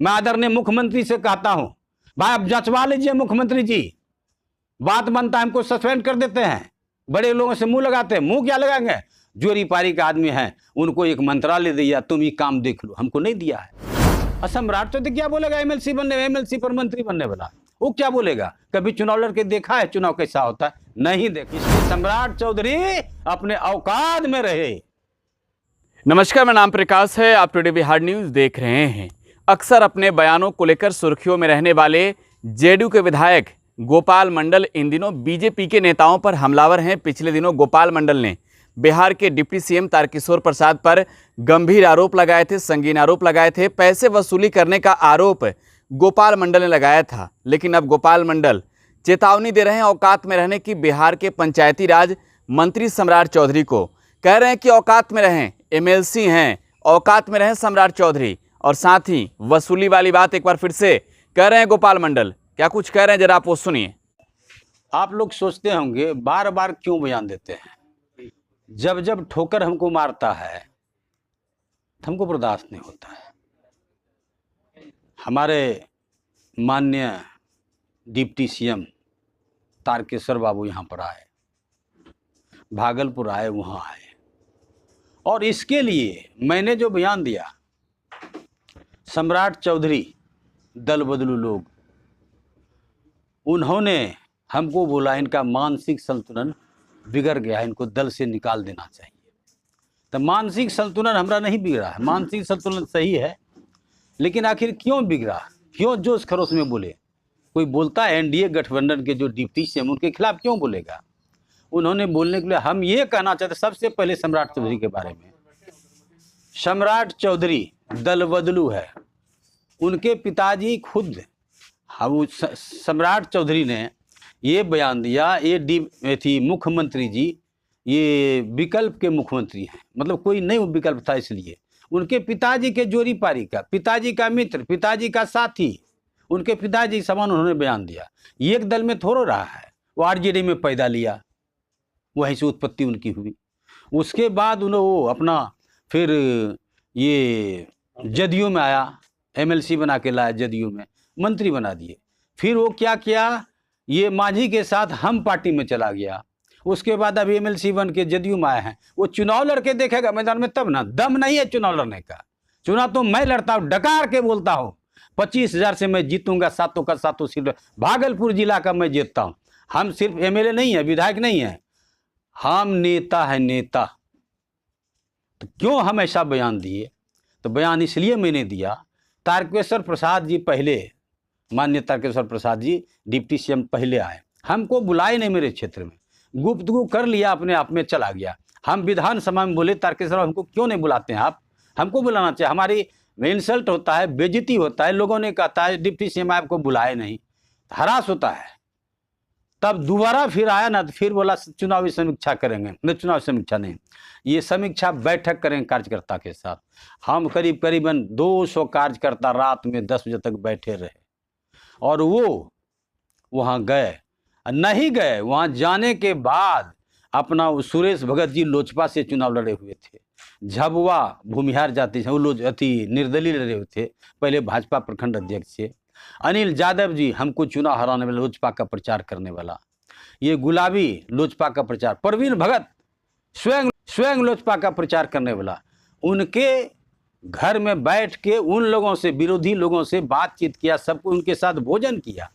मैं आदरणीय मुख्यमंत्री से कहता हूं, भाई अब जचवा लीजिए मुख्यमंत्री जी। बात बनता है हमको सस्पेंड कर देते हैं, बड़े लोगों से मुंह लगाते हैं। मुंह क्या लगाएंगे? जोरी पारी का आदमी है, उनको एक मंत्रालय दिया, तुम ही काम देख लो, हमको नहीं दिया है। और सम्राट चौधरी क्या बोलेगा? एमएलसी पर मंत्री बनने वाला वो क्या बोलेगा? कभी चुनाव लड़के देखा है चुनाव कैसा होता है? नहीं देखी। सम्राट चौधरी अपने औकात में रहे। नमस्कार, मेरा नाम प्रकाश है। आप टुडे बिहार न्यूज देख रहे हैं। अक्सर अपने बयानों को लेकर सुर्खियों में रहने वाले जेडीयू के विधायक गोपाल मंडल इन दिनों बीजेपी के नेताओं पर हमलावर हैं। पिछले दिनों गोपाल मंडल ने बिहार के डिप्टी सीएम तारकिशोर प्रसाद पर गंभीर आरोप लगाए थे, संगीन आरोप लगाए थे। पैसे वसूली करने का आरोप गोपाल मंडल ने लगाया था, लेकिन अब गोपाल मंडल चेतावनी दे रहे हैं औकात में रहने की। बिहार के पंचायती राज मंत्री सम्राट चौधरी को कह रहे हैं कि औकात में रहें, एमएलसी हैं, औकात में रहें सम्राट चौधरी। और साथ ही वसूली वाली बात एक बार फिर से कह रहे हैं गोपाल मंडल। क्या कुछ कह रहे हैं, जरा आप वो सुनिए। आप लोग सोचते होंगे बार बार क्यों बयान देते हैं? जब जब ठोकर हमको मारता है तो हमको बर्दाश्त नहीं होता है। हमारे माननीय डिप्टी सीएम तारकेश्वर बाबू यहाँ पर आए, भागलपुर आए, वहाँ आए, और इसके लिए मैंने जो बयान दिया, सम्राट चौधरी दल बदलू लोग, उन्होंने हमको बोला इनका मानसिक संतुलन बिगड़ गया है, इनको दल से निकाल देना चाहिए। तो मानसिक संतुलन हमारा नहीं बिगड़ा है, मानसिक संतुलन सही है, लेकिन आखिर क्यों बिगड़ा? क्यों जोश खरोश में बोले? कोई बोलता है एनडीए गठबंधन के जो डिप्टी सीएम, उनके खिलाफ क्यों बोलेगा? उन्होंने बोलने के लिए हम ये कहना चाहते सबसे पहले सम्राट चौधरी के बारे में। सम्राट चौधरी दल बदलू है। उनके पिताजी खुद सम्राट चौधरी ने ये बयान दिया, ये थी मुख्यमंत्री जी, ये विकल्प के मुख्यमंत्री हैं, मतलब कोई नहीं विकल्प था, इसलिए उनके पिताजी के जोरी पारी का, पिताजी का मित्र, पिताजी का साथी, उनके पिताजी समान उन्होंने बयान दिया। एक दल में थोड़ा रहा है, वो आरजेडी में पैदा लिया, वहीं से उत्पत्ति उनकी हुई। उसके बाद उन्होंने वो अपना फिर ये जदयू में आया, एमएलसी बना के लाया, जदयू में मंत्री बना दिए। फिर वो क्या किया, ये मांझी के साथ हम पार्टी में चला गया। उसके बाद अभी एमएलसी बन के जदयू में आए हैं। वो चुनाव लड़के देखेगा मैदान में तब ना, दम नहीं है चुनाव लड़ने का। चुनाव तो मैं लड़ता हूँ, डकार के बोलता हूँ, 25,000 से मैं जीतूंगा, सातों का सातों सीट भागलपुर जिला का मैं जीतता हूँ। हम सिर्फ एमएलए नहीं है, विधायक नहीं है, हम नेता है, नेता। तो क्यों हम ऐसा बयान दिए? तो बयान इसलिए मैंने दिया, तारकेश्वर प्रसाद जी पहले, माननीय तारकेश्वर प्रसाद जी डिप्टी सीएम पहले आए, हमको बुलाए नहीं, मेरे क्षेत्र में गुफ्तगू कर लिया, अपने आप में चला गया। हम विधानसभा में बोले तारकेश्वर हमको क्यों नहीं बुलाते हैं आप? हमको बुलाना चाहिए, हमारी इंसल्ट होता है, बेइज्जती होता है, लोगों ने कहता है डिप्टी सीएम आपको बुलाए नहीं, हरास होता है। तब दोबारा फिर आया ना, तो फिर बोला चुनावी समीक्षा करेंगे। नहीं, चुनाव समीक्षा नहीं, ये समीक्षा बैठक करेंगे कार्यकर्ता के साथ। हम करीबन 200 कार्यकर्ता रात में 10 बजे तक बैठे रहे, और वो वहाँ गए नहीं गए। वहाँ जाने के बाद अपना सुरेश भगत जी लोजपा से चुनाव लड़े हुए थे, झबुआ भूमिहार जाति से वो निर्दलीय लड़े हुए थे, पहले भाजपा प्रखंड अध्यक्ष थे। अनिल यादव जी हमको चुनाव हराने वाला, लोजपा का प्रचार करने वाला, ये गुलाबी लोजपा का प्रचार, प्रवीण भगत स्वयं लोजपा का प्रचार करने वाला, उनके घर में बैठ के उन लोगों से, विरोधी लोगों से बातचीत किया, सबको उनके साथ भोजन किया।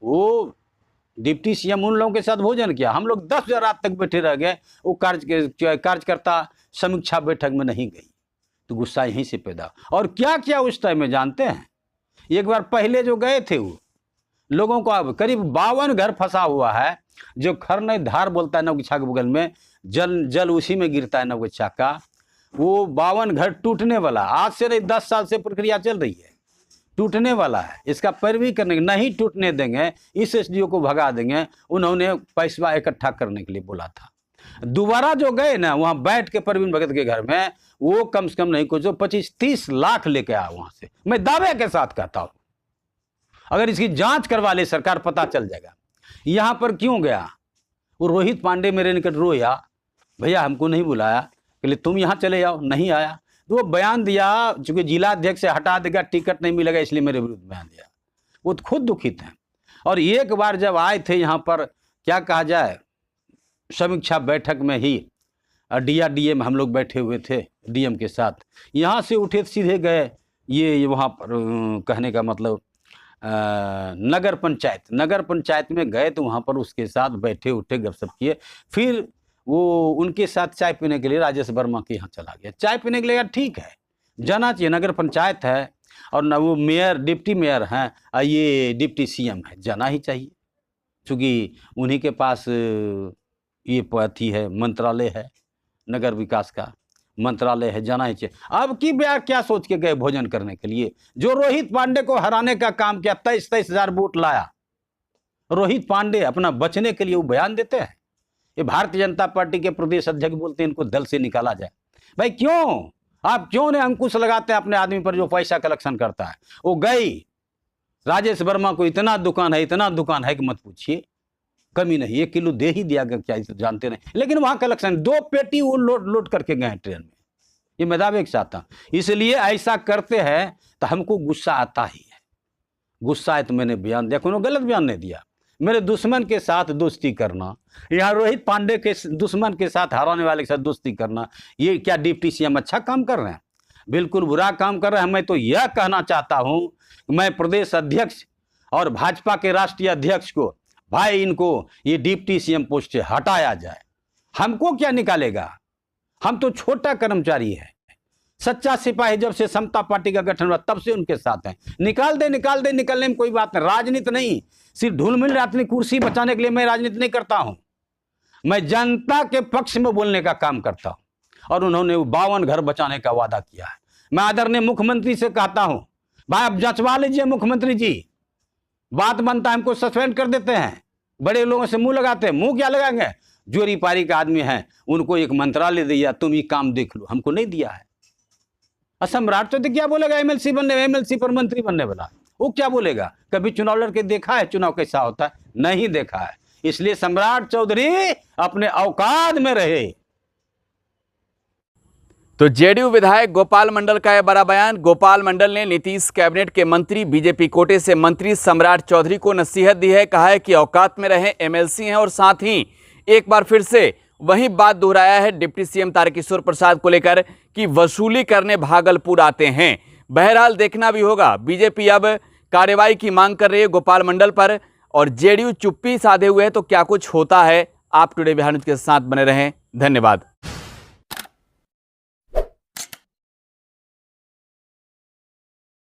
वो डिप्टी सीएम उन लोगों के साथ भोजन किया। हम लोग 10 बजे रात तक बैठे रह गए। वो कार्यकर्ता समीक्षा बैठक में नहीं गई, तो गुस्सा यहीं से पैदा। और क्या क्या उस टाइम में जानते हैं? एक बार पहले जो गए थे, वो लोगों को अब करीब 52 घर फंसा हुआ है, जो खरनई धार बोलता है नवगछा के बगल में, जल उसी में गिरता है नवगछा का। वो 52 घर टूटने वाला, आज से नहीं 10 साल से प्रक्रिया चल रही है, टूटने वाला है। इसका पैरवी करने, नहीं टूटने देंगे, इस एसडीओ को भगा देंगे। उन्होंने पैसा इकट्ठा करने के लिए बोला था। दोबारा जो गए ना, वहाँ बैठ के प्रवीण भगत के घर में, वो कम से कम नहीं कुछ 25-30 लाख लेके आया वहाँ से। मैं दावे के साथ कहता हूँ, अगर इसकी जांच करवा ले सरकार, पता चल जाएगा यहाँ पर क्यों गया। वो रोहित पांडे मेरे निकट रोया, भैया हमको नहीं बुलाया, बोले तुम यहाँ चले जाओ, नहीं आया। तो वो बयान दिया, चूंकि जिला अध्यक्ष से हटा देगा, टिकट नहीं मिलेगा, इसलिए मेरे विरुद्ध बयान दिया। वो तो खुद दुखित हैं। और एक बार जब आए थे यहाँ पर, क्या कहा जाए, समीक्षा बैठक में ही DRDA में हम लोग बैठे हुए थे DM के साथ, यहाँ से उठे सीधे गए ये वहाँ पर, कहने का मतलब नगर पंचायत में गए, तो वहाँ पर उसके साथ बैठे उठे गपशप किए। फिर वो उनके साथ चाय पीने के लिए राजेश वर्मा के यहाँ चला गया। चाय पीने के लिए, ठीक है, जाना चाहिए, नगर पंचायत है और न वो मेयर डिप्टी मेयर हैं, ये डिप्टी CM है, जाना ही चाहिए, क्योंकि उन्हीं के पास ये अथी है, मंत्रालय है, नगर विकास का मंत्रालय है, जाना ही चाहिए। अब की बार क्या सोच के गए भोजन करने के लिए? जो रोहित पांडे को हराने का काम किया, 23,000 वोट लाया रोहित पांडे, अपना बचने के लिए वो बयान देते हैं। ये भारतीय जनता पार्टी के प्रदेश अध्यक्ष बोलते हैं इनको दल से निकाला जाए। भाई क्यों, आप क्यों ने अंकुश लगाते हैं अपने आदमी पर जो पैसा कलेक्शन करता है? वो गई राजेश वर्मा को इतना दुकान है कि मत पूछिए, कमी नहीं, 1 किलो दे ही दिया गया, क्या इसे जानते नहीं, लेकिन वहां कलेक्शन 2 पेटी वो लोड करके गए ट्रेन में। ये मैं दावे के साथ था। इसलिए ऐसा करते हैं तो हमको गुस्सा आता ही है। गुस्सा है तो मैंने बयान दिया, कोनो गलत बयान नहीं दिया। मेरे दुश्मन के साथ दोस्ती करना, यहाँ रोहित पांडे के दुश्मन के साथ, हराने वाले के साथ दोस्ती करना, ये क्या डिप्टी CM अच्छा काम कर रहे हैं? बिल्कुल बुरा काम कर रहे हैं। मैं तो यह कहना चाहता हूं, मैं प्रदेश अध्यक्ष और भाजपा के राष्ट्रीय अध्यक्ष को, भाई इनको ये डिप्टी CM पोस्ट से हटाया जाए। हमको क्या निकालेगा? हम तो छोटा कर्मचारी है। सच्चा सिपाही जब से समता पार्टी का गठन हुआ तब से उनके साथ हैं। निकाल दे, निकलने में कोई बात नहीं। राजनीति नहीं, सिर्फ ढूल-मिल राजनीति, कुर्सी बचाने के लिए मैं राजनीति नहीं करता हूं। मैं जनता के पक्ष में बोलने का काम करता हूं। और उन्होंने 52 घर बचाने का वादा किया है। मैं आदरणीय मुख्यमंत्री से कहता हूं, भाई आप जंचवा लीजिए मुख्यमंत्री जी, बात बनता है, हमको सस्पेंड कर देते हैं। बड़े लोगों से मुंह लगाते हैं, मुंह क्या लगाएंगे? जोरी पारी का आदमी है, उनको एक मंत्रालय दिया, तुम ये काम देख लो, हमको नहीं दिया है। सम्राट चौधरी क्या बोलेगा? MLC पर मंत्री बनने वाला, वो क्या बोलेगा? कभी चुनाव लड़के देखा है? चुनाव कैसा होता है? नहीं देखा है। इसलिए सम्राट चौधरी अपने औकात में रहे। तो जेडीयू विधायक गोपाल मंडल का यह बड़ा बयान। गोपाल मंडल ने नीतीश कैबिनेट के मंत्री, बीजेपी कोटे से मंत्री सम्राट चौधरी को नसीहत दी है। कहा है कि औकात में रहे, MLC हैं, और साथ ही एक बार फिर से वही बात दोहराया है डिप्टी CM तारकिशोर प्रसाद को लेकर कि वसूली करने भागलपुर आते हैं। बहरहाल देखना भी होगा। बीजेपी अब कार्रवाई की मांग कर रही है गोपाल मंडल पर, और जेडीयू चुप्पी साधे हुए है, तो क्या कुछ होता है। आप टुडे बिहार न्यूज के साथ बने रहें। धन्यवाद।